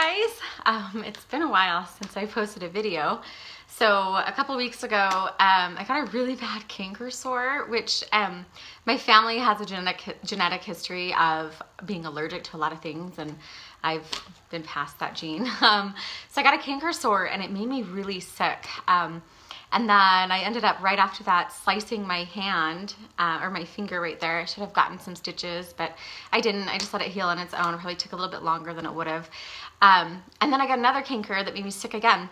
guys, it's been a while since I posted a video. So a couple weeks ago, I got a really bad canker sore, which my family has a genetic history of being allergic to a lot of things, and I've been past that gene. So I got a canker sore and it made me really sick. And then I ended up right after that slicing my hand, or my finger right there. I should have gotten some stitches, but I didn't. I just let it heal on its own. It probably took a little bit longer than it would have. And then I got another canker that made me sick again.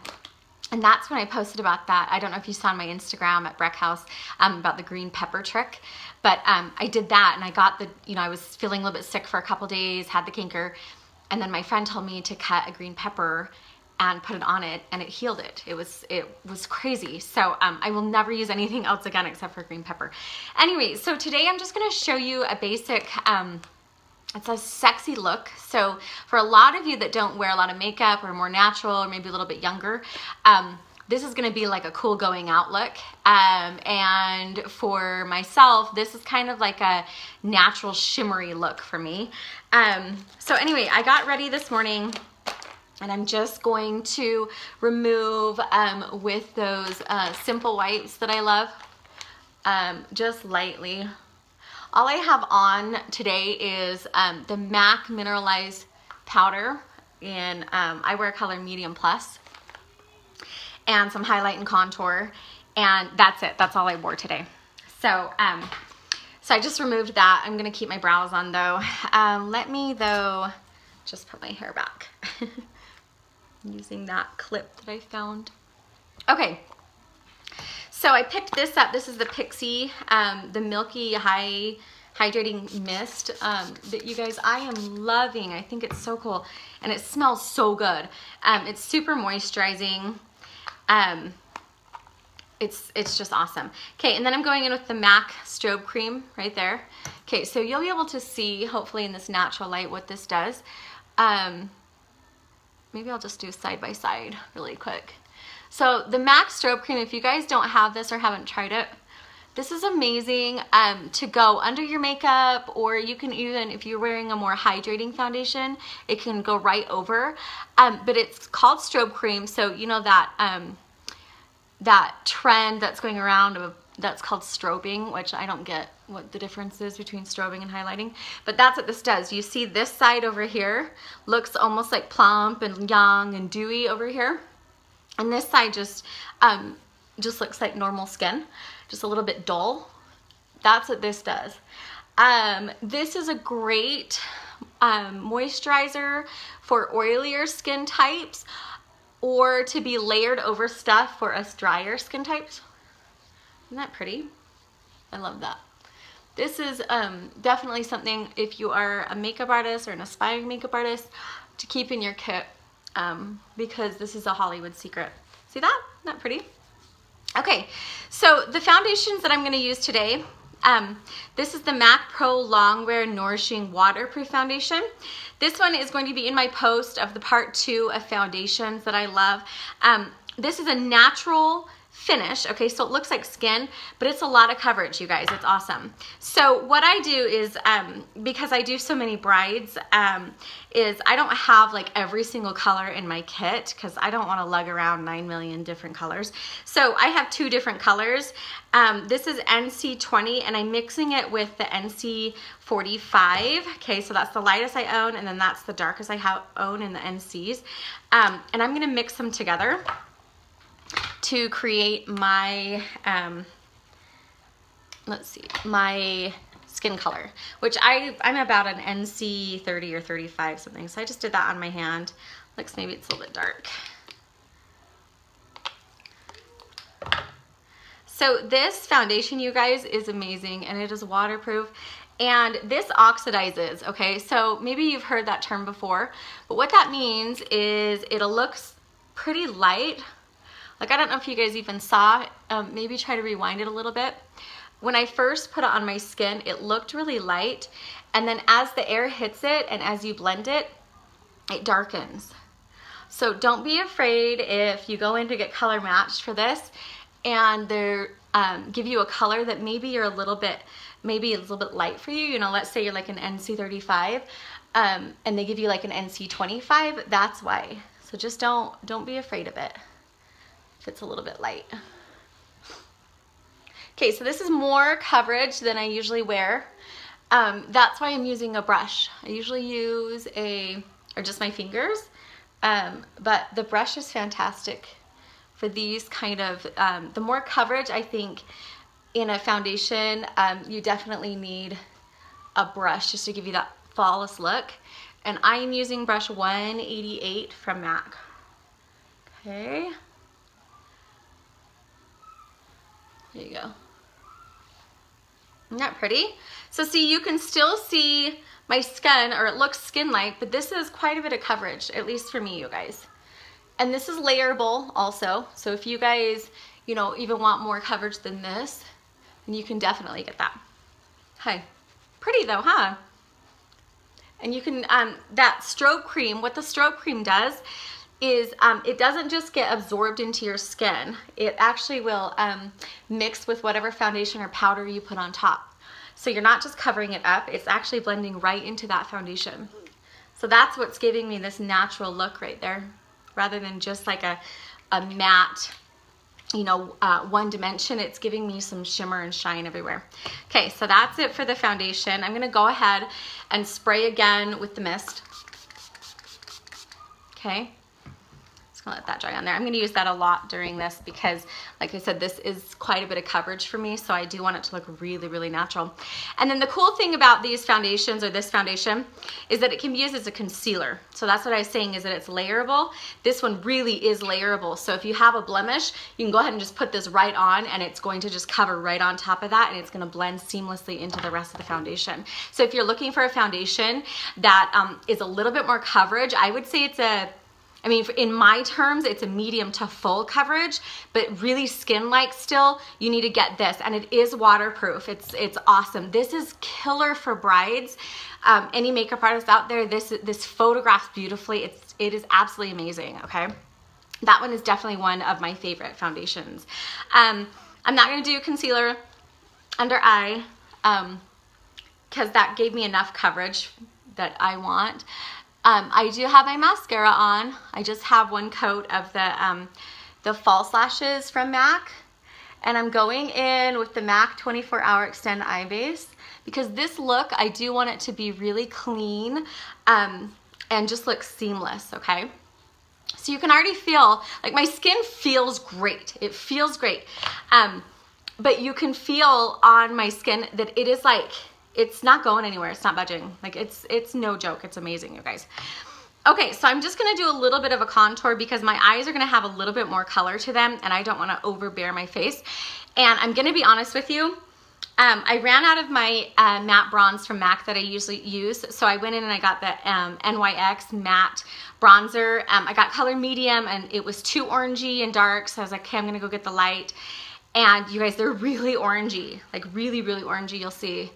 And that's when I posted about that. I don't know if you saw on my Instagram at Breckhouse about the green pepper trick, but I did that and I got the, I was feeling a little bit sick for a couple days, had the canker, and then my friend told me to cut a green pepper and put it on it, and it healed it. It was crazy. So I will never use anything else again except for green pepper. Anyway, so today I'm just gonna show you a basic, it's a sexy look. So for a lot of you that don't wear a lot of makeup or more natural or maybe a little bit younger, this is gonna be like a cool going out look. And for myself, this is kind of like a natural shimmery look for me. So anyway, I got ready this morning and I'm just going to remove with those simple wipes that I love, just lightly. All I have on today is the MAC Mineralized Powder in, I wear color medium plus, and some highlight and contour, and that's it. That's all I wore today. So, so I just removed that. I'm gonna keep my brows on though. Let me though just put my hair back. Using that clip that I found. Okay, so I picked this up. This is the PIXI, the Milky Hydrating Mist that you guys, I am loving. I think it's so cool and it smells so good. It's super moisturizing. It's just awesome. Okay, and then I'm going in with the MAC Strobe Cream right there. Okay, so you'll be able to see, hopefully in this natural light, what this does. Maybe I'll just do side by side really quick. So the MAC Strobe Cream, if you guys don't have this or haven't tried it, this is amazing to go under your makeup, or you can even, if you're wearing a more hydrating foundation, it can go right over. But it's called Strobe Cream, so you know that that trend that's going around of, that's called strobing, which I don't get what the difference is between strobing and highlighting, but that's what this does. You see this side over here looks almost like plump and young and dewy over here, and this side just looks like normal skin, just a little bit dull. That's what this does. This is a great moisturizer for oilier skin types, or to be layered over stuff for us drier skin types. Isn't that pretty? I love that. This is definitely something, if you are a makeup artist or an aspiring makeup artist, to keep in your kit, because this is a Hollywood secret. See that? Isn't that pretty? Okay, so the foundations that I'm going to use today, this is the MAC PROLONGWEAR Nourishing Waterproof Foundation. This one is going to be in my post of the part 2 of foundations that I love. This is a natural finish, okay, so it looks like skin, but it's a lot of coverage, you guys. It's awesome. So what I do is, because I do so many brides, is I don't have like every single color in my kit because I don't want to lug around 9 million different colors. So I have 2 different colors. This is NC20 and I'm mixing it with the NC45. Okay, so that's the lightest I own, and then that's the darkest I own in the NCs. And I'm going to mix them together to create my, let's see, my skin color, which I'm about an NC 30 or 35 something. So I just did that on my hand. Looks, maybe it's a little bit dark. So this foundation, you guys, is amazing, and it is waterproof, and this oxidizes, okay? So maybe you've heard that term before, but what that means is it'll look pretty light. Like, I don't know if you guys even saw, maybe try to rewind it a little bit. When I first put it on my skin, it looked really light, and then as the air hits it and as you blend it, it darkens. So don't be afraid if you go in to get color matched for this and they give you a color that maybe you're a little bit, maybe a little bit light for you. You know, let's say you're like an NC35. and they give you like an NC25, that's why. So just don't be afraid of it if it's a little bit light. Okay, so this is more coverage than I usually wear. That's why I'm using a brush. I usually use or just my fingers, but the brush is fantastic for these kind of, the more coverage I think in a foundation, you definitely need a brush just to give you that flawless look. And I am using brush 188 from MAC. Okay. There you go. Isn't that pretty? So see, you can still see my skin, or it looks skin-like, but this is quite a bit of coverage, at least for me, you guys. And this is layerable also. So if you guys, you know, even want more coverage than this, then you can definitely get that. Hey, pretty though, huh? And you can, that Strobe Cream, what the Strobe Cream does is it doesn't just get absorbed into your skin. It actually will mix with whatever foundation or powder you put on top. So you're not just covering it up, it's actually blending right into that foundation. So that's what's giving me this natural look right there, rather than just like a matte, you know, one dimension. It's giving me some shimmer and shine everywhere. Okay, so that's it for the foundation. I'm gonna go ahead and spray again with the mist. Okay. Let that dry on there. I'm going to use that a lot during this because, like I said, this is quite a bit of coverage for me, so I do want it to look really, really natural. And then the cool thing about these foundations, or this foundation, is that it can be used as a concealer. So that's what I was saying, is that it's layerable. This one really is layerable. So if you have a blemish, you can go ahead and just put this right on, and it's going to just cover right on top of that, and it's going to blend seamlessly into the rest of the foundation. So if you're looking for a foundation that is a little bit more coverage, I would say it's a, I mean, in my terms, it's a medium to full coverage, but really skin-like still, you need to get this. And it is waterproof. It's awesome. This is killer for brides. Any makeup artists out there, this photographs beautifully. It is absolutely amazing, okay? That one is definitely one of my favorite foundations. I'm not going to do concealer under eye because that gave me enough coverage that I want. I do have my mascara on. I just have one coat of the false lashes from MAC, and I'm going in with the MAC 24 Hour Extend Eye Base because this look, I do want it to be really clean and just look seamless, okay? So you can already feel, like my skin feels great. It feels great. But you can feel on my skin that it is like, it's not going anywhere. It's not budging. Like it's no joke. It's amazing, you guys. Okay, so I'm just gonna do a little bit of a contour because my eyes are gonna have a little bit more color to them and I don't wanna overbear my face. And I'm gonna be honest with you, I ran out of my matte bronze from MAC that I usually use. So I went in and I got the NYX matte bronzer. I got color medium and it was too orangey and dark. So I was like, okay, I'm gonna go get the light. And you guys, they're really orangey, like really, really orangey, you'll see.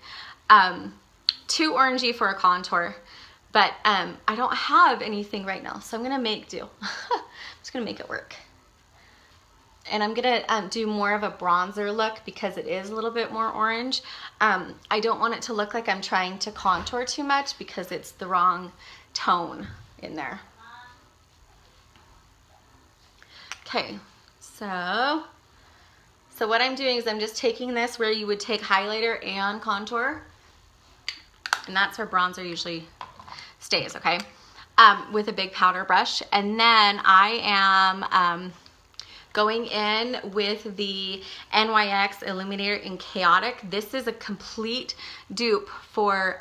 Too orangey for a contour, but I don't have anything right now, so I'm gonna make do. I'm just gonna make it work. And I'm gonna do more of a bronzer look because it is a little bit more orange. I don't want it to look like I'm trying to contour too much because it's the wrong tone in there. Okay, so what I'm doing is I'm just taking this where you would take highlighter and contour, and that's where bronzer usually stays, okay? With a big powder brush. And then I am going in with the NYX Illuminator in Chaotic. This is a complete dupe for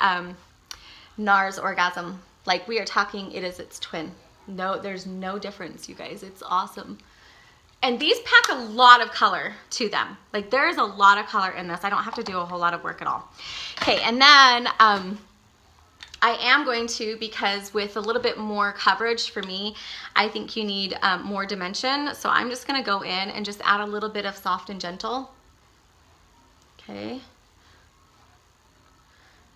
NARS Orgasm. Like, we are talking, it is its twin. No, there's no difference, you guys. It's awesome. And these pack a lot of color to them. Like, there is a lot of color in this. I don't have to do a whole lot of work at all. Okay, and then I am going to, because with a little bit more coverage for me, I think you need more dimension. So I'm just gonna go in and just add a little bit of Soft and Gentle. Okay.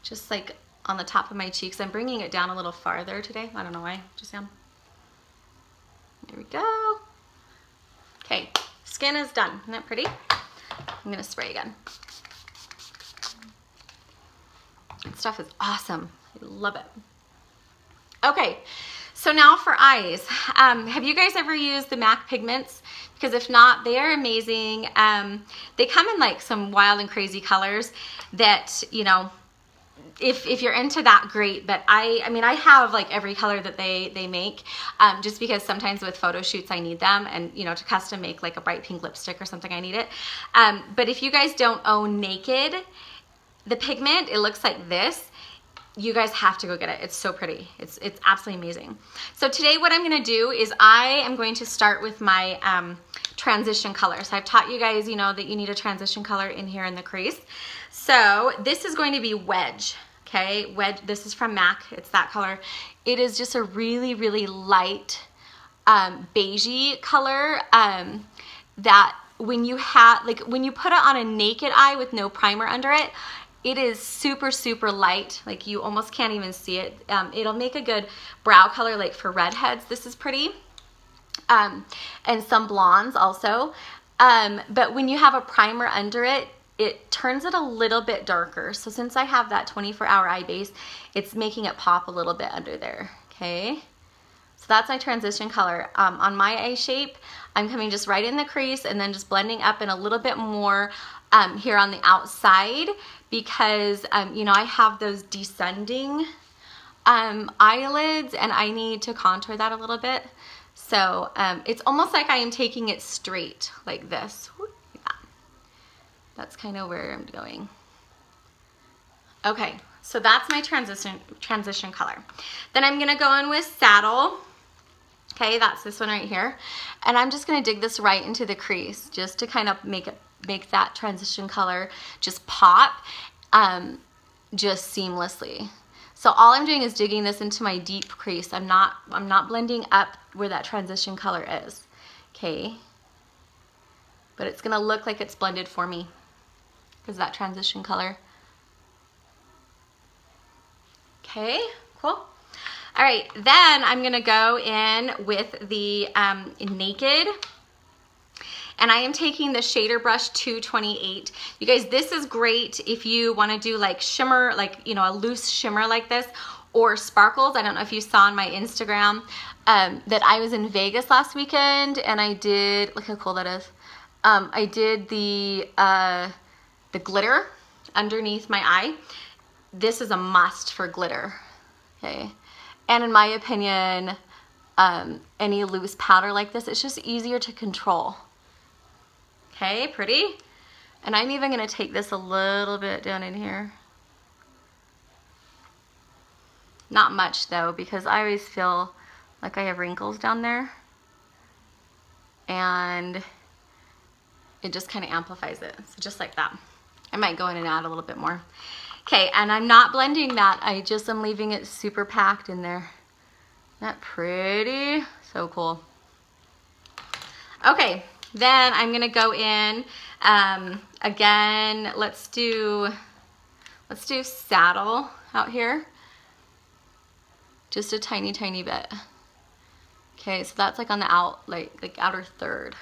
Just like on the top of my cheeks. I'm bringing it down a little farther today. I don't know why, just am. There we go. Okay, skin is done. Isn't that pretty? I'm gonna spray again. That stuff is awesome. I love it. Okay, so now for eyes. Have you guys ever used the MAC pigments? Because if not, they are amazing. They come in like some wild and crazy colors that, you know, if you're into that, great. But I mean, I have like every color that they make, just because sometimes with photo shoots I need them, and you know, to custom make like a bright pink lipstick or something, I need it. But if you guys don't own Naked, the pigment, it looks like this. You guys have to go get it. It's so pretty. It's absolutely amazing. So today what I'm gonna do is I am going to start with my transition color. So I've taught you guys, you know, that you need a transition color in here in the crease. So this is going to be Wedge, okay? Wedge, this is from MAC, it's that color. It is just a really, really light beigey color that when you have, like when you put it on a naked eye with no primer under it, it is super, super light. Like you almost can't even see it. It'll make a good brow color, like for redheads. This is pretty. And some blondes also. But when you have a primer under it, it turns it a little bit darker. So since I have that 24-hour eye base, it's making it pop a little bit under there, okay? So that's my transition color. On my eye shape, I'm coming just right in the crease and then just blending up in a little bit more here on the outside, because you know, I have those descending eyelids and I need to contour that a little bit. So it's almost like I am taking it straight like this. Yeah. That's kind of where I'm going. Okay, so that's my transition color. Then I'm gonna go in with Saddle. Okay, that's this one right here. And I'm just gonna dig this right into the crease just to kind of make that transition color just pop just seamlessly. So all I'm doing is digging this into my deep crease. I'm not blending up where that transition color is, okay? But it's gonna look like it's blended for me because that transition color. Okay, cool. All right, then I'm gonna go in with the Naked. And I am taking the shader brush 228. You guys, this is great if you want to do like shimmer, like, you know, a loose shimmer like this, or sparkles. I don't know if you saw on my Instagram that I was in Vegas last weekend and I did, look how cool that is. I did the glitter underneath my eye. This is a must for glitter, okay? And in my opinion, any loose powder like this, it's just easier to control. Okay, pretty. And I'm even gonna take this a little bit down in here. Not much though, because I always feel like I have wrinkles down there. And it just kind of amplifies it. So just like that. I might go in and add a little bit more. Okay, and I'm not blending that. I just am leaving it super packed in there. Isn't that pretty? So cool. Okay. Then I'm gonna go in, again, let's do Saddle out here. Just a tiny, tiny bit. Okay, so that's like on the outer third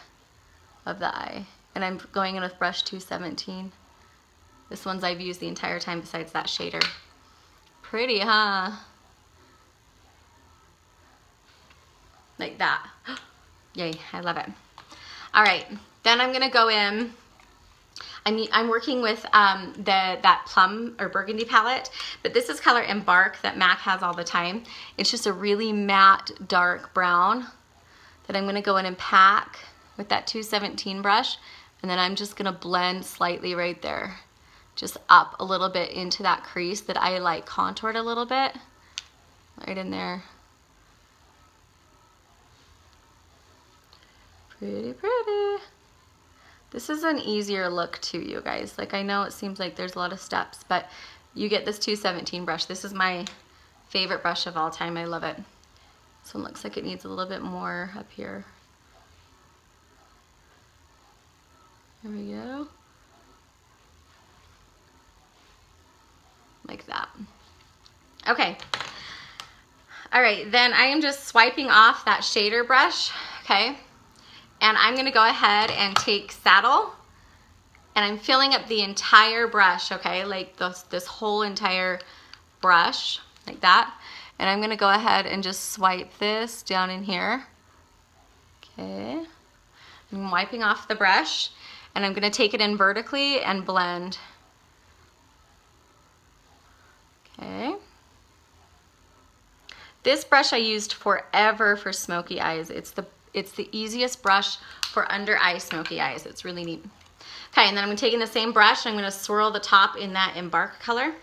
of the eye. And I'm going in with brush 217. This one's I've used the entire time besides that shader. Pretty, huh? Like that. Yay, I love it. All right, then I'm gonna go in. I'm working with that plum or burgundy palette, but this is color EMBARK that MAC has all the time. It's just a really matte dark brown that I'm gonna go in and pack with that 217 brush, and then I'm just gonna blend slightly right there, just up a little bit into that crease that I like contoured a little bit, right in there. Pretty, pretty. This is an easier look too, you guys. Like, I know it seems like there's a lot of steps, but you get this 217 brush. This is my favorite brush of all time. I love it. This one looks like it needs a little bit more up here. There we go. Like that. Okay. All right, then I am just swiping off that shader brush, okay? And I'm gonna go ahead and take Saddle, and I'm filling up the entire brush, okay? Like this whole entire brush, like that. And I'm gonna go ahead and just swipe this down in here. Okay, I'm wiping off the brush and I'm gonna take it in vertically and blend. Okay. This brush I used forever for smoky eyes. It's the easiest brush for under eye smoky eyes. It's really neat. Okay, and then I'm taking the same brush, I'm gonna swirl the top in that Embark color,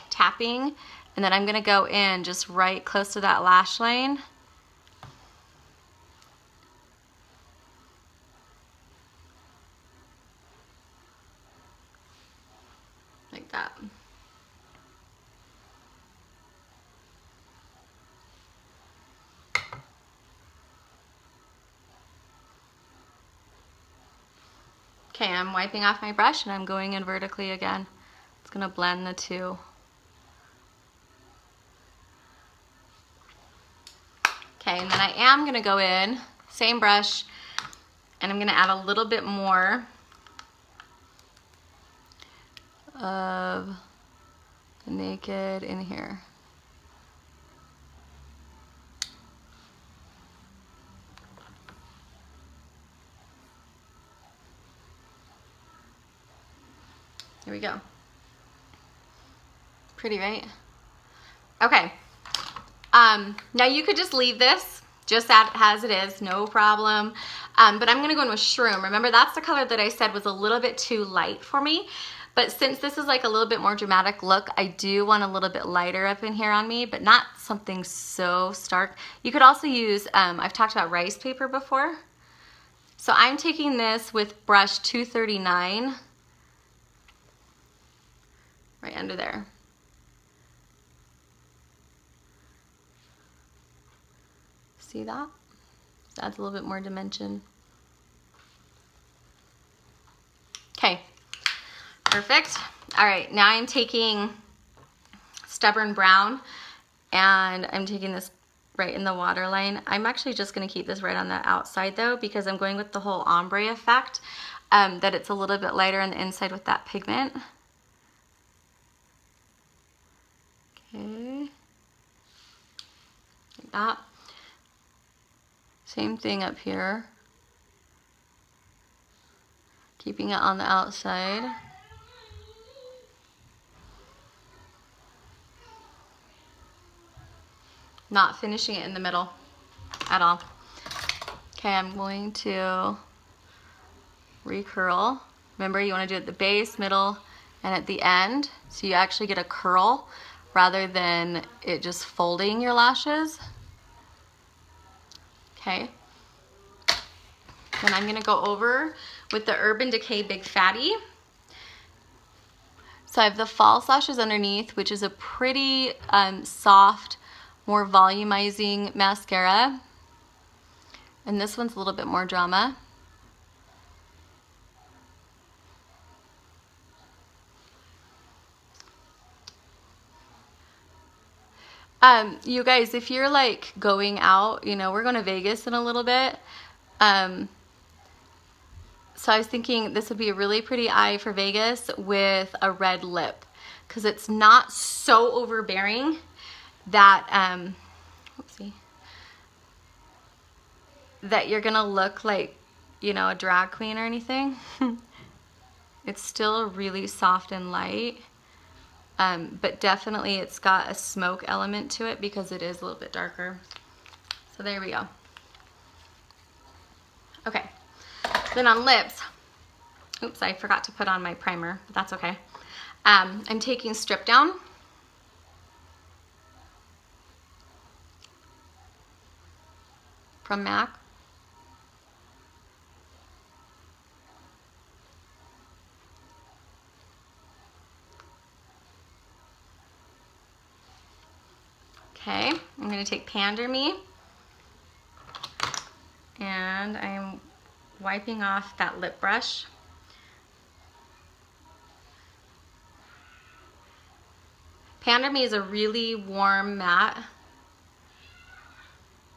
tapping, and then I'm gonna go in just right close to that lash line. Like that. Okay, I'm wiping off my brush and I'm going in vertically again. It's gonna blend the two. Okay, and then I am gonna go in, same brush, and I'm gonna add a little bit more of the Naked in here. Here we go. Pretty, right? Okay. Now you could just leave this just as it is, no problem. But I'm gonna go in with Shroom. Remember, that's the color that I said was a little bit too light for me. But since this is like a little bit more dramatic look, I do want a little bit lighter up in here on me, but not something so stark. You could also use, I've talked about rice paper before. So I'm taking this with brush 239. Right under there. See that? Adds a little bit more dimension. Okay, perfect. All right, now I'm taking Stubborn Brown and I'm taking this right in the waterline. I'm actually just gonna keep this right on the outside though, because I'm going with the whole ombre effect, that it's a little bit lighter on the inside with that pigment. Okay, like that. Same thing up here. Keeping it on the outside. Not finishing it in the middle at all. Okay, I'm going to recurl. Remember, you want to do it at the base, middle, and at the end, so you actually get a curl rather than it just folding your lashes. Okay. Then I'm gonna go over with the Urban Decay Big Fatty. So I have the false lashes underneath, which is a pretty soft, more volumizing mascara. And this one's a little bit more drama. You guys, if you're like going out, you know, we're going to Vegas in a little bit. So I was thinking this would be a really pretty eye for Vegas with a red lip, because it's not so overbearing that, oopsie, that you're going to look like, you know, a drag queen or anything. It's still really soft and light. But definitely it's got a smoke element to it because it is a little bit darker. So there we go. Okay, then on lips, oops, I forgot to put on my primer, but that's okay. I'm taking Strip Down. From MAC. Okay, I'm going to take Pander Me, and I'm wiping off that lip brush. Pander Me is a really warm matte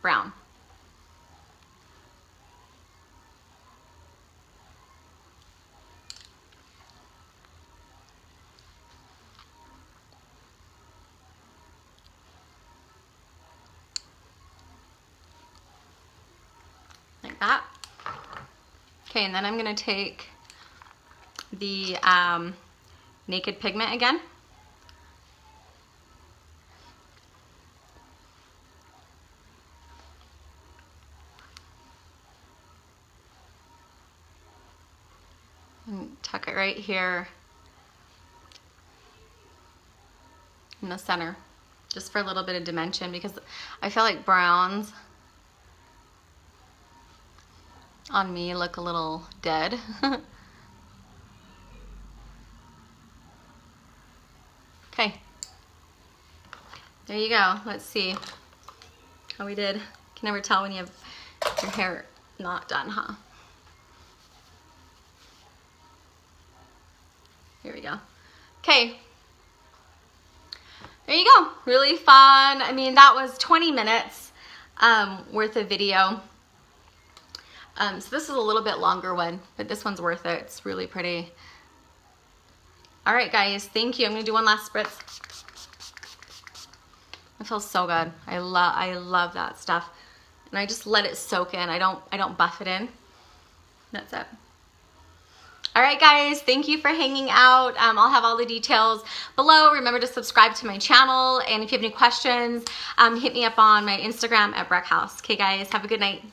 brown. like that. Okay, and then I'm gonna take the Naked Pigment again. And tuck it right here in the center, just for a little bit of dimension, because I feel like browns on me look a little dead. Okay, there you go. Let's see how we did. Can never tell when you have your hair not done, huh? Here we go. Okay, there you go. Really fun. I mean, that was 20 minutes worth of video. So this is a little bit longer one, but this one's worth it. It's really pretty. All right, guys, thank you. I'm gonna do one last spritz. It feels so good. I love that stuff. And I just let it soak in. I don't buff it in. That's it. All right, guys, thank you for hanging out. I'll have all the details below. Remember to subscribe to my channel. And if you have any questions, hit me up on my Instagram at Breckhouse. Okay, guys, have a good night.